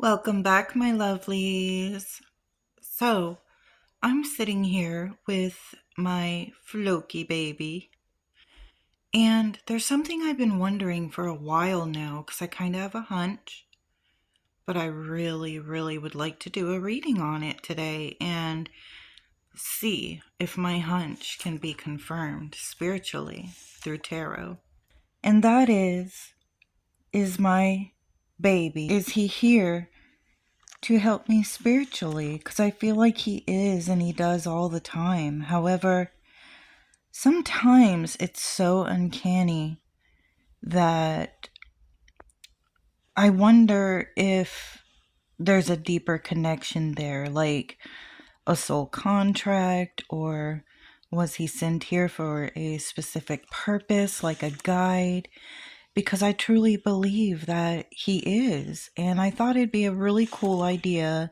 Welcome back, my lovelies. So, I'm sitting here with my Floki baby, and there's something I've been wondering for a while now because I kind of have a hunch, but I really would like to do a reading on it today and see if my hunch can be confirmed spiritually through tarot. And that is my baby? Is he here to help me spiritually? Because I feel like he is and he does all the time. However, sometimes it's so uncanny that I wonder if there's a deeper connection there, like a soul contract, or was he sent here for a specific purpose, like a guide? Because I truly believe that he is, and I thought it'd be a really cool idea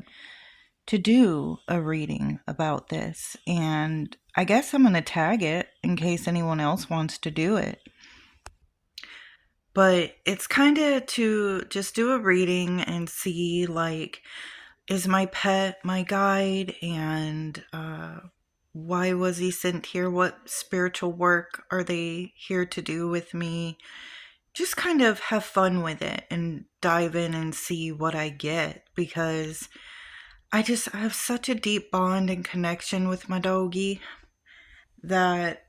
to do a reading about this, and I guess I'm going to tag it in case anyone else wants to do it. But it's kind of to just do a reading and see, like, is my pet my guide, and why was he sent here? What spiritual work are they here to do with me? Just kind of have fun with it and dive in and see what I get, because I have such a deep bond and connection with my doggie that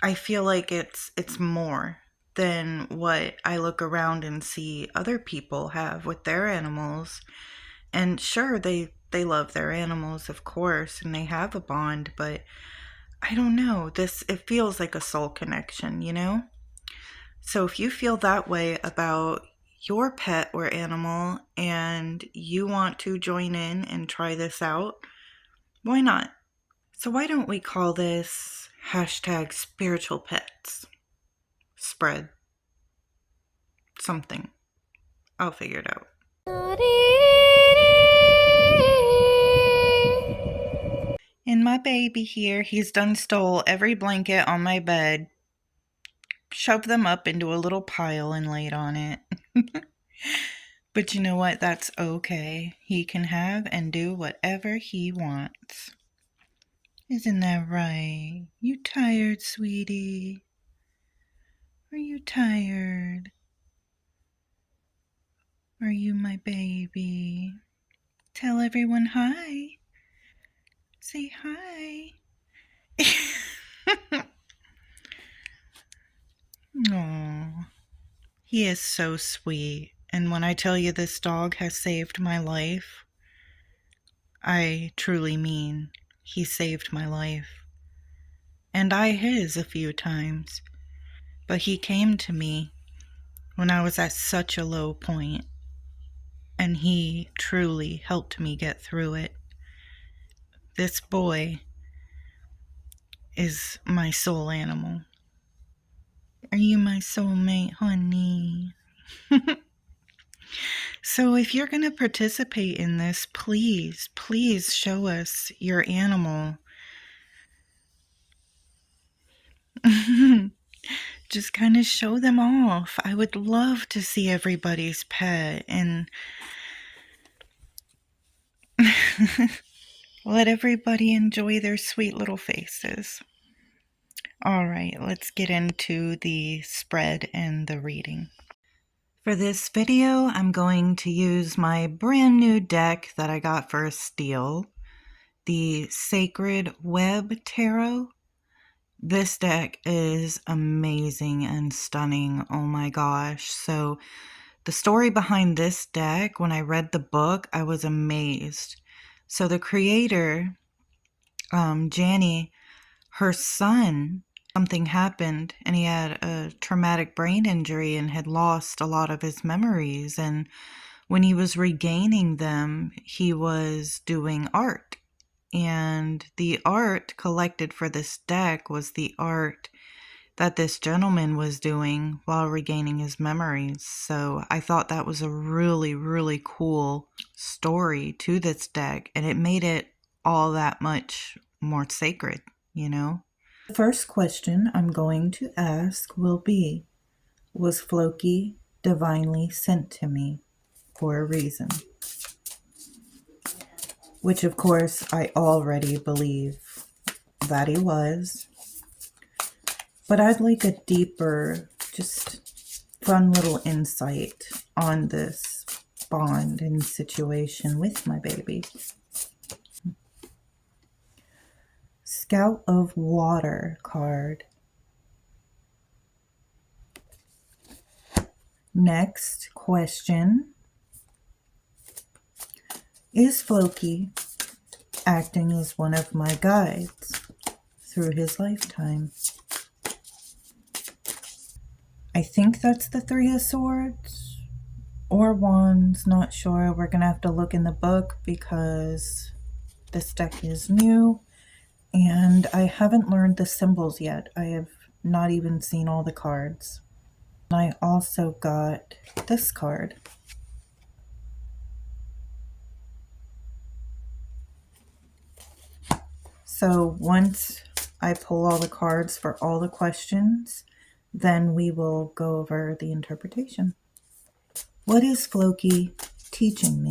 I feel like it's more than what I look around and see other people have with their animals. And sure, they love their animals, of course, and they have a bond, but I don't know, this it feels like a soul connection, you know? So if you feel that way about your pet or animal and you want to join in and try this out, why not? So why don't we call this hashtag spiritual pets? Spread. Something. I'll figure it out. And my baby here, he's done stole every blanket on my bed, shoved them up into a little pile and laid on it. But you know what? That's okay. He can have and do whatever he wants. Isn't that right? You tired, sweetie? Are you tired? Are you my baby? Tell everyone hi. Say hi. Aww. He is so sweet. And when I tell you this dog has saved my life, I truly mean he saved my life. And I his a few times. But he came to me when I was at such a low point, and he truly helped me get through it. This boy is my soul animal. Are you my soulmate, honey? So if you're going to participate in this, please show us your animal. Just kind of show them off. I would love to see everybody's pet and let everybody enjoy their sweet little faces. All right, let's get into the spread and the reading. For this video, I'm going to use my brand new deck that I got for a steal, the Sacred Web Tarot. This deck is amazing and stunning. Oh my gosh. So the story behind this deck, when I read the book, I was amazed. So the creator, Janie, her son, something happened and he had a traumatic brain injury and had lost a lot of his memories. And when he was regaining them, he was doing art. And the art collected for this deck was the art that this gentleman was doing while regaining his memories. So I thought that was a really cool story to this deck, and it made it all that much more sacred, you know? The first question I'm going to ask will be, was Floki divinely sent to me for a reason? which of course I already believe that he was. But I'd like a deeper, just fun little insight on this bond and situation with my baby. Scout of Water card. Next question. Is Floki acting as one of my guides through his lifetime? I think that's the Three of Swords or Wands, not sure. We're going to have to look in the book because this deck is new and I haven't learned the symbols yet. I have not even seen all the cards. I also got this card. So once I pull all the cards for all the questions, then we will go over the interpretation. What is Floki teaching me?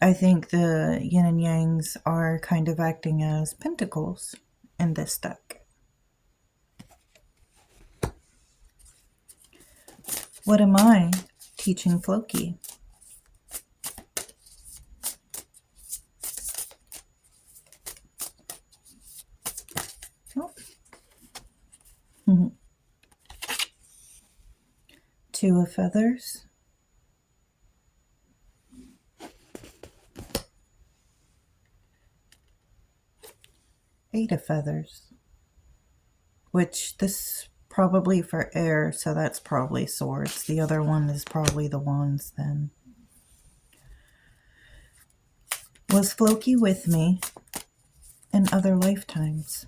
I think the yin and yangs are kind of acting as pentacles in this deck. What am I teaching Floki? Oh. Two of Feathers. Eight of Feathers. Which this probably for air, so that's probably swords. The other one is probably the wands then. Was Floki with me in other lifetimes?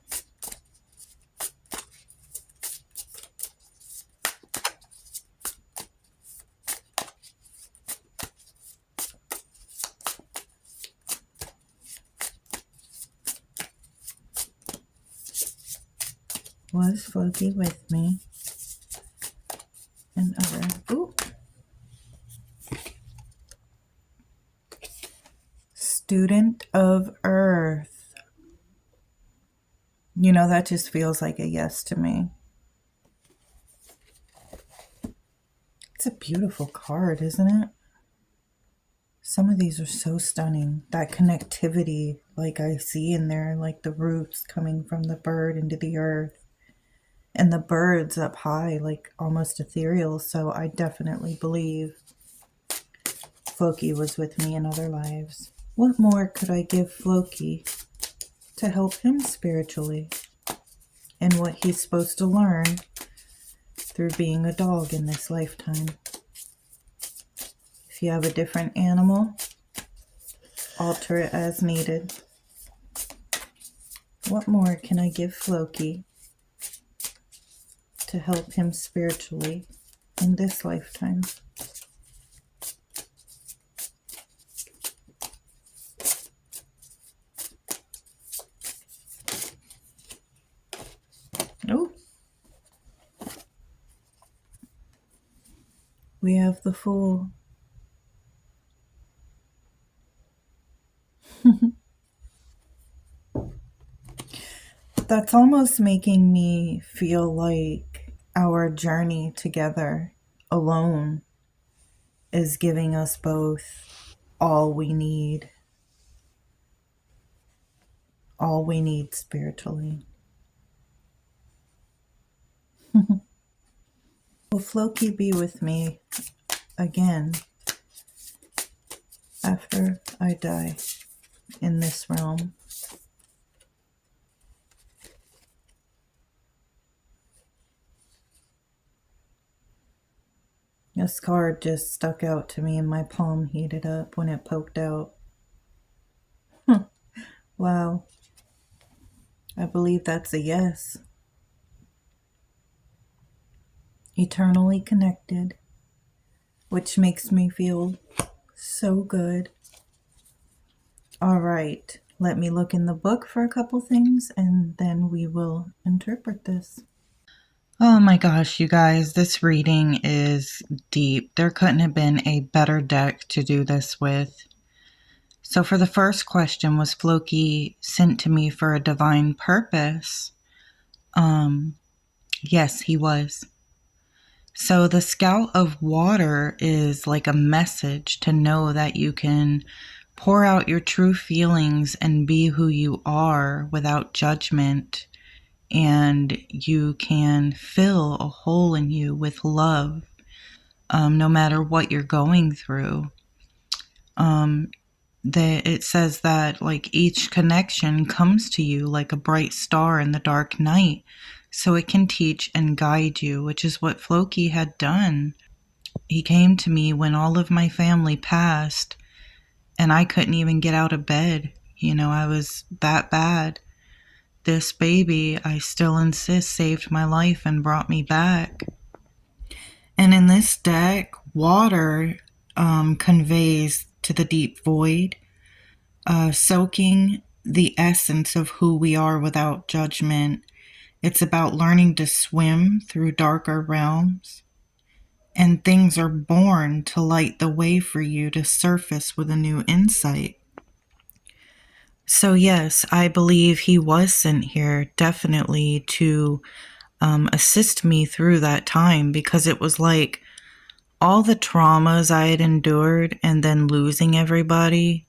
Was Floki with me in other... Ooh. Student of Earth. You know, that just feels like a yes to me. It's a beautiful card, isn't it? Some of these are so stunning. That connectivity, like I see in there, like the roots coming from the bird into the earth. And the birds up high, like almost ethereal. So I definitely believe Floki was with me in other lives. What more could I give Floki to help him spiritually? And what he's supposed to learn through being a dog in this lifetime. If you have a different animal, alter it as needed. What more can I give Floki to help him spiritually in this lifetime? Oh, we have the Fool. That's almost making me feel like our journey together alone is giving us both all we need spiritually. Will Floki be with me again after I die in this realm? This card just stuck out to me and my palm heated up when it poked out. Wow. I believe that's a yes. Eternally connected, which makes me feel so good. All right, let me look in the book for a couple things and then we will interpret this. Oh my gosh, you guys, this reading is deep. There couldn't have been a better deck to do this with. So, for the first question, was Floki sent to me for a divine purpose? Um, yes, he was. So, the Scout of Water is like a message to know that you can pour out your true feelings and be who you are without judgment, and you can fill a hole in you with love, no matter what you're going through. Um, it says that like each connection comes to you like a bright star in the dark night, so it can teach and guide you, which is what Floki had done. He came to me when all of my family passed, and I couldn't even get out of bed. I was that bad. This baby, I still insist, saved my life and brought me back. And in this deck, water conveys to the deep void, soaking the essence of who we are without judgment. It's about learning to swim through darker realms, and things are born to light the way for you to surface with a new insight. So, yes, I believe he was sent here definitely to assist me through that time, because it was like all the traumas I had endured and then losing everybody.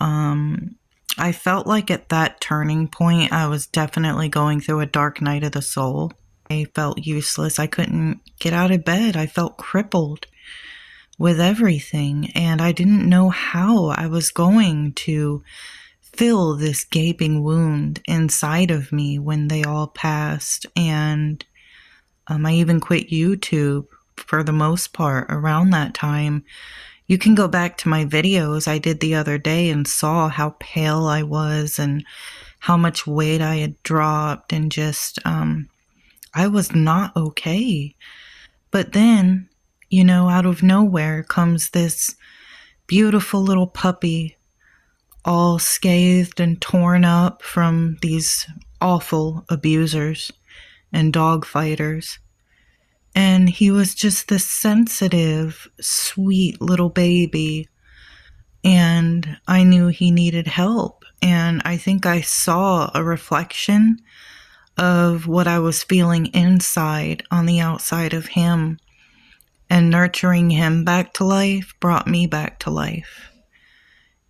I felt like at that turning point, I was definitely going through a dark night of the soul. I felt useless. I couldn't get out of bed. I felt crippled with everything, and I didn't know how I was going to fill this gaping wound inside of me when they all passed. And I even quit YouTube for the most part around that time. You can go back to my videos I did the other day and saw how pale I was and how much weight I had dropped, and just, I was not okay. But then, out of nowhere comes this beautiful little puppy, all scathed and torn up from these awful abusers and dog fighters. And he was just this sensitive, sweet little baby. And I knew he needed help. And I think I saw a reflection of what I was feeling inside on the outside of him. And nurturing him back to life brought me back to life.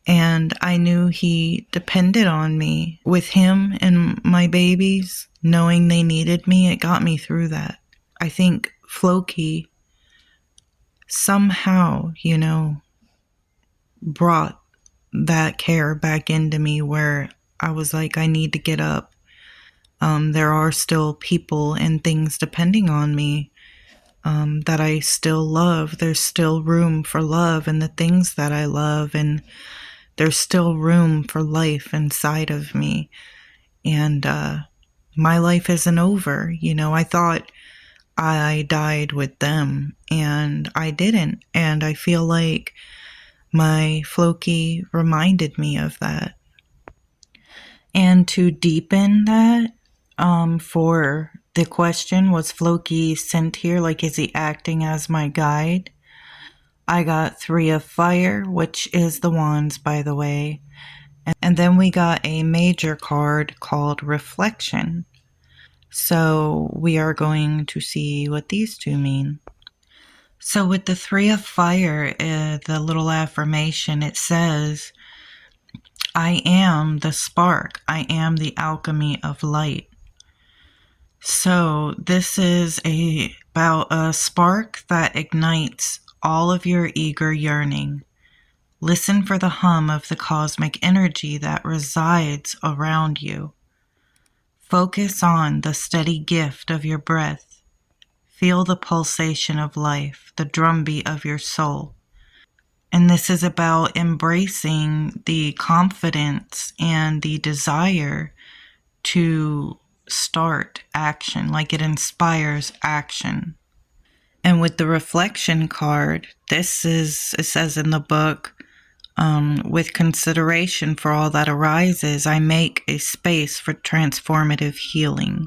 And I knew he depended on me. With him and my babies, knowing they needed me, it got me through that. I think Floki somehow, brought that care back into me, where I was like, I need to get up. There are still people and things depending on me, that I still love. There's still room for love and the things that I love, and there's still room for life inside of me. And my life isn't over. I thought I died with them, and I didn't. And I feel like my Floki reminded me of that. And to deepen that, for the question, was Floki sent here? Like, is he acting as my guide? I got 3 of fire, which is the wands, by the way. And then we got a major card called reflection. So we are going to see what these two mean. So with the 3 of fire, the little affirmation, it says, I am the spark. I am the alchemy of light. So this is about a spark that ignites all of your eager yearning. Listen for the hum of the cosmic energy that resides around you. Focus on the steady gift of your breath. Feel the pulsation of life, the drumbeat of your soul. And this is about embracing the confidence and the desire to start action, like it inspires action. And with the reflection card, it says in the book, with consideration for all that arises, I make a space for transformative healing.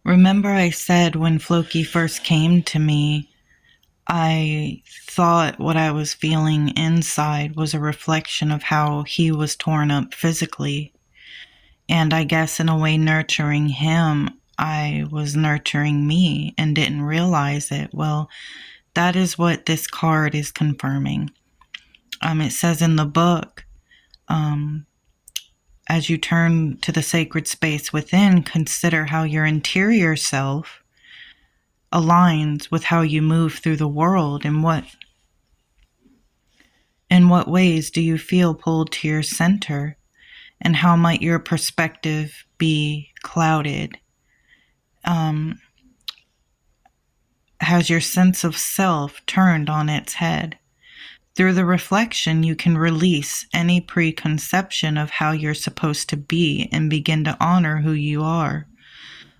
Remember, I said when Floki first came to me, I thought what I was feeling inside was a reflection of how he was torn up physically. And I guess in a way, nurturing him, I was nurturing me and didn't realize it. Well, that is what this card is confirming. It says in the book, as you turn to the sacred space within, consider how your interior self aligns with how you move through the world. And in what ways do you feel pulled to your center? And how might your perspective be clouded? Has your sense of self turned on its head? Through the reflection, you can release any preconception of how you're supposed to be and begin to honor who you are.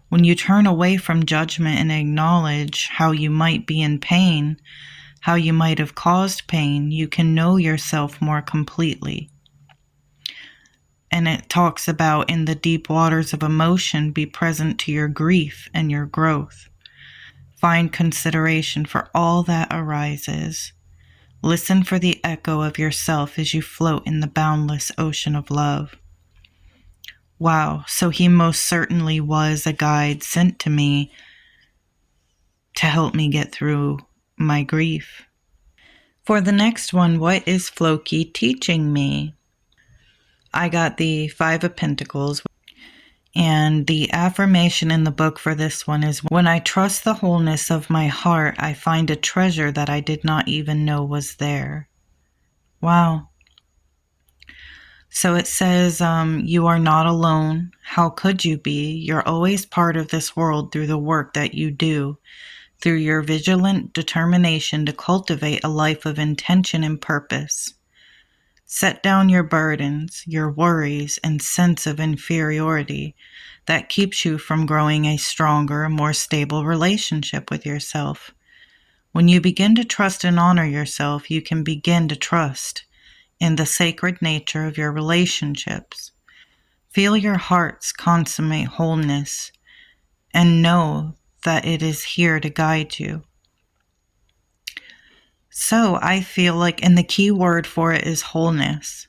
When you turn away from judgment and acknowledge how you might be in pain, how you might have caused pain, you can know yourself more completely. And it talks about in the deep waters of emotion, be present to your grief and your growth. Find consideration for all that arises. Listen for the echo of yourself as you float in the boundless ocean of love. Wow, so he most certainly was a guide sent to me to help me get through my grief. For the next one, what is Floki teaching me? I got the Five of Pentacles, and the affirmation in the book for this one is, when I trust the wholeness of my heart, I find a treasure that I did not even know was there. Wow. So it says, you are not alone. How could you be? You're always part of this world through the work that you do, through your vigilant determination to cultivate a life of intention and purpose. Set down your burdens, your worries, and sense of inferiority that keeps you from growing a stronger, more stable relationship with yourself. When you begin to trust and honor yourself, you can begin to trust in the sacred nature of your relationships. Feel your heart's consummate wholeness and know that it is here to guide you. So I feel like, and the key word for it is wholeness.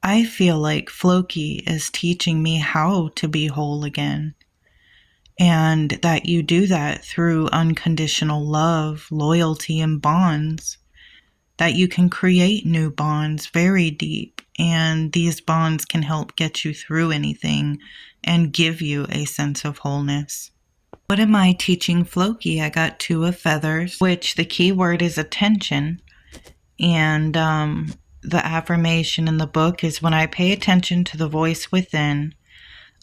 I feel like Floki is teaching me how to be whole again. And that you do that through unconditional love, loyalty, and bonds. That you can create new bonds very deep. And these bonds can help get you through anything and give you a sense of wholeness. What am I teaching Floki? I got Two of Feathers, which the key word is attention. And the affirmation in the book is, when I pay attention to the voice within,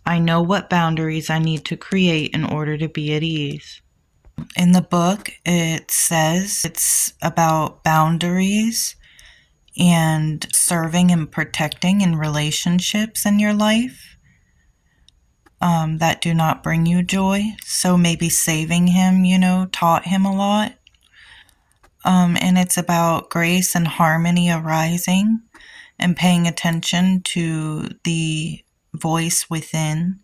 I know what boundaries I need to create in order to be at ease. In the book, it says it's about boundaries and serving and protecting in relationships in your life that do not bring you joy. So maybe saving him, taught him a lot. And it's about grace and harmony arising and paying attention to the voice within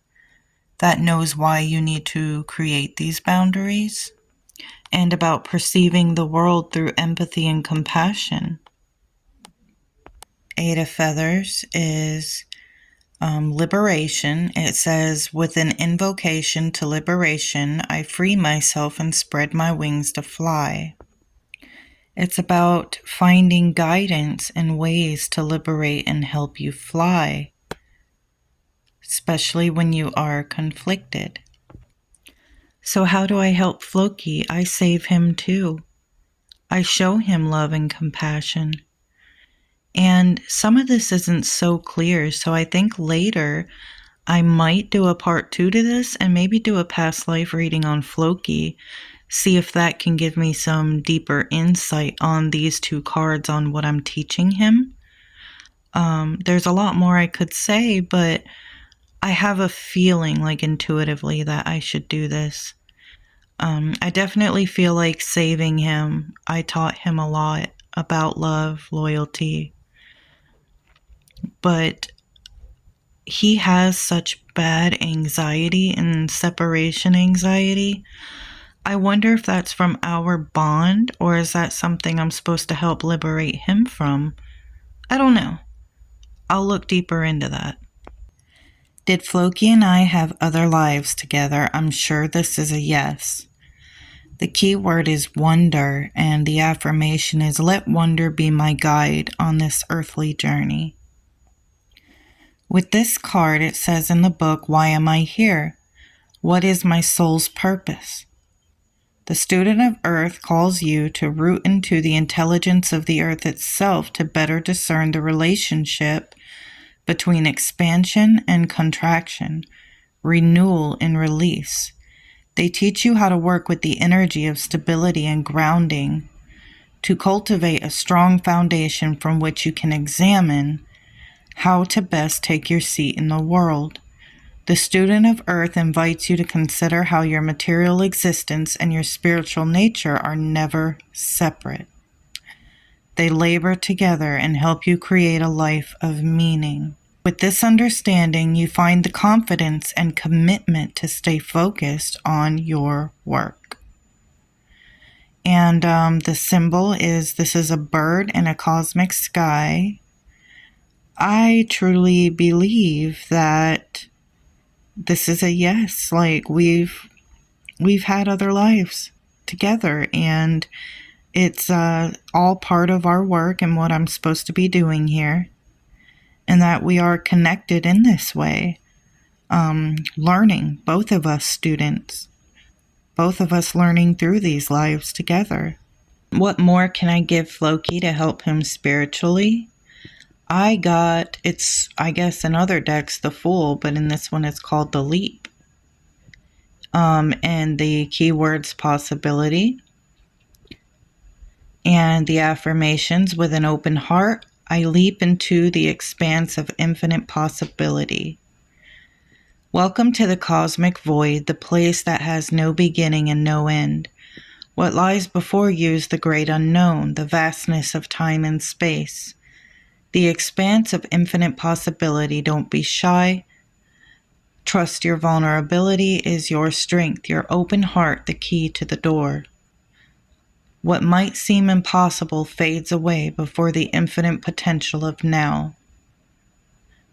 that knows why you need to create these boundaries, and about perceiving the world through empathy and compassion. Eight of Feathers is liberation. It says, with an invocation to liberation, I free myself and spread my wings to fly. It's about finding guidance and ways to liberate and help you fly, especially when you are conflicted. So how do I help Floki? I save him too. I show him love and compassion. And some of this isn't so clear, so I think later I might do a part 2 to this and maybe do a past life reading on Floki, see if that can give me some deeper insight on these two cards on what I'm teaching him. There's a lot more I could say, but I have a feeling, like intuitively, that I should do this. I definitely feel like saving him. I taught him a lot about love, loyalty, but he has such bad anxiety and separation anxiety. I wonder if that's from our bond, or is that something I'm supposed to help liberate him from? I don't know. I'll look deeper into that. Did Floki and I have other lives together? I'm sure this is a yes. The key word is wonder, and the affirmation is let wonder be my guide on this earthly journey. With this card, it says in the book, why am I here? What is my soul's purpose? The student of Earth calls you to root into the intelligence of the Earth itself to better discern the relationship between expansion and contraction, renewal and release. They teach you how to work with the energy of stability and grounding to cultivate a strong foundation from which you can examine how to best take your seat in the world. The student of Earth invites you to consider how your material existence and your spiritual nature are never separate. They labor together and help you create a life of meaning. With this understanding, you find the confidence and commitment to stay focused on your work. And the symbol is, this is a bird in a cosmic sky. I truly believe that this is a yes. Like we've had other lives together, and it's all part of our work and what I'm supposed to be doing here, and that we are connected in this way, learning, both of us students, both of us learning through these lives together. What more can I give Floki to help him spiritually? I guess in other decks, the Fool, but in this one it's called the Leap. And the keywords possibility. And the affirmations, with an open heart, I leap into the expanse of infinite possibility. Welcome to the cosmic void, the place that has no beginning and no end. What lies before you is the great unknown, the vastness of time and space. The expanse of infinite possibility. Don't be shy. Trust your vulnerability is your strength, your open heart the key to the door. What might seem impossible fades away before the infinite potential of now.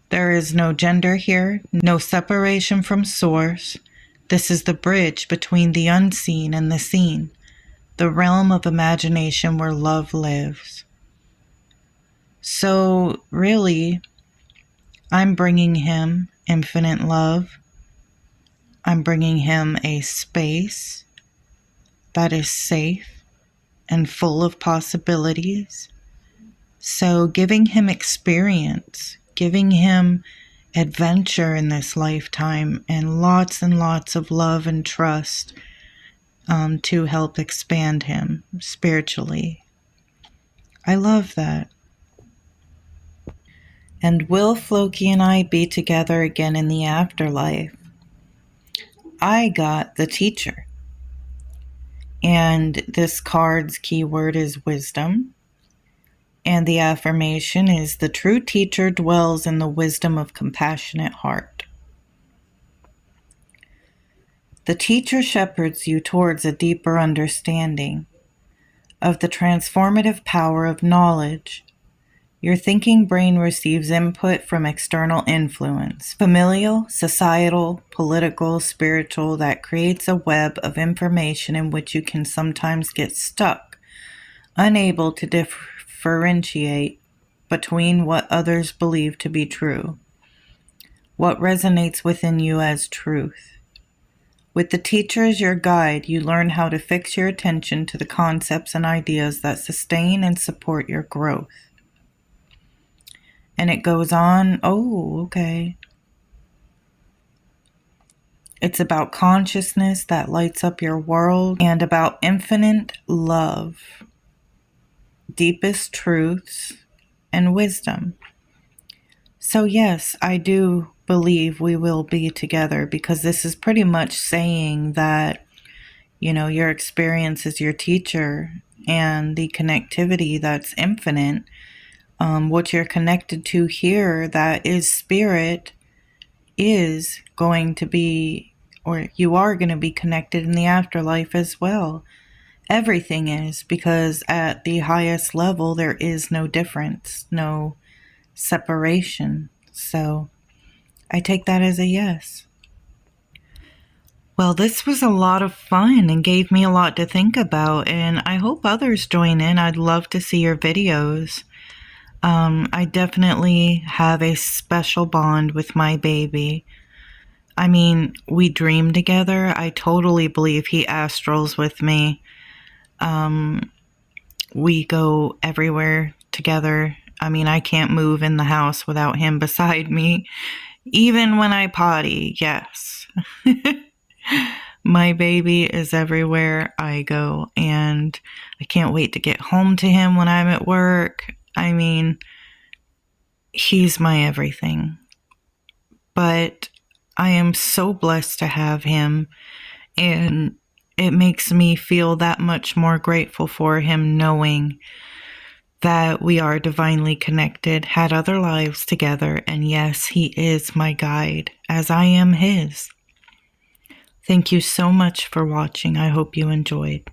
There is no gender here, no separation from source. This is the bridge between the unseen and the seen, the realm of imagination where love lives. So really, I'm bringing him infinite love. I'm bringing him a space that is safe and full of possibilities. So giving him experience, giving him adventure in this lifetime, and lots of love and trust to help expand him spiritually. I love that. And will Floki and I be together again in the afterlife? I got the teacher. And this card's keyword is wisdom. And the affirmation is, the true teacher dwells in the wisdom of compassionate heart. The teacher shepherds you towards a deeper understanding of the transformative power of knowledge. Your thinking brain receives input from external influence, familial, societal, political, spiritual, that creates a web of information in which you can sometimes get stuck, unable to differentiate between what others believe to be true, what resonates within you as truth. With the teacher as your guide, you learn how to fix your attention to the concepts and ideas that sustain and support your growth. And it goes on, okay. It's about consciousness that lights up your world, and about infinite love, deepest truths, and wisdom. So yes, I do believe we will be together, because this is pretty much saying that, your experience is your teacher, and the connectivity that's infinite, what you're connected to here, that is spirit, is going to be, or you are going to be connected in the afterlife as well. Everything is, because at the highest level, there is no difference, no separation. So I take that as a yes. Well, this was a lot of fun and gave me a lot to think about, and I hope others join in. I'd love to see your videos. I definitely have a special bond with my baby. I mean, we dream together. I totally believe he astrals with me. We go everywhere together. I mean, I can't move in the house without him beside me. Even when I potty, yes. My baby is everywhere I go, and I can't wait to get home to him when I'm at work. I mean, he's my everything. But I am so blessed to have him, and it makes me feel that much more grateful for him, knowing that we are divinely connected, had other lives together, and yes, he is my guide, as I am his. Thank you so much for watching. I hope you enjoyed.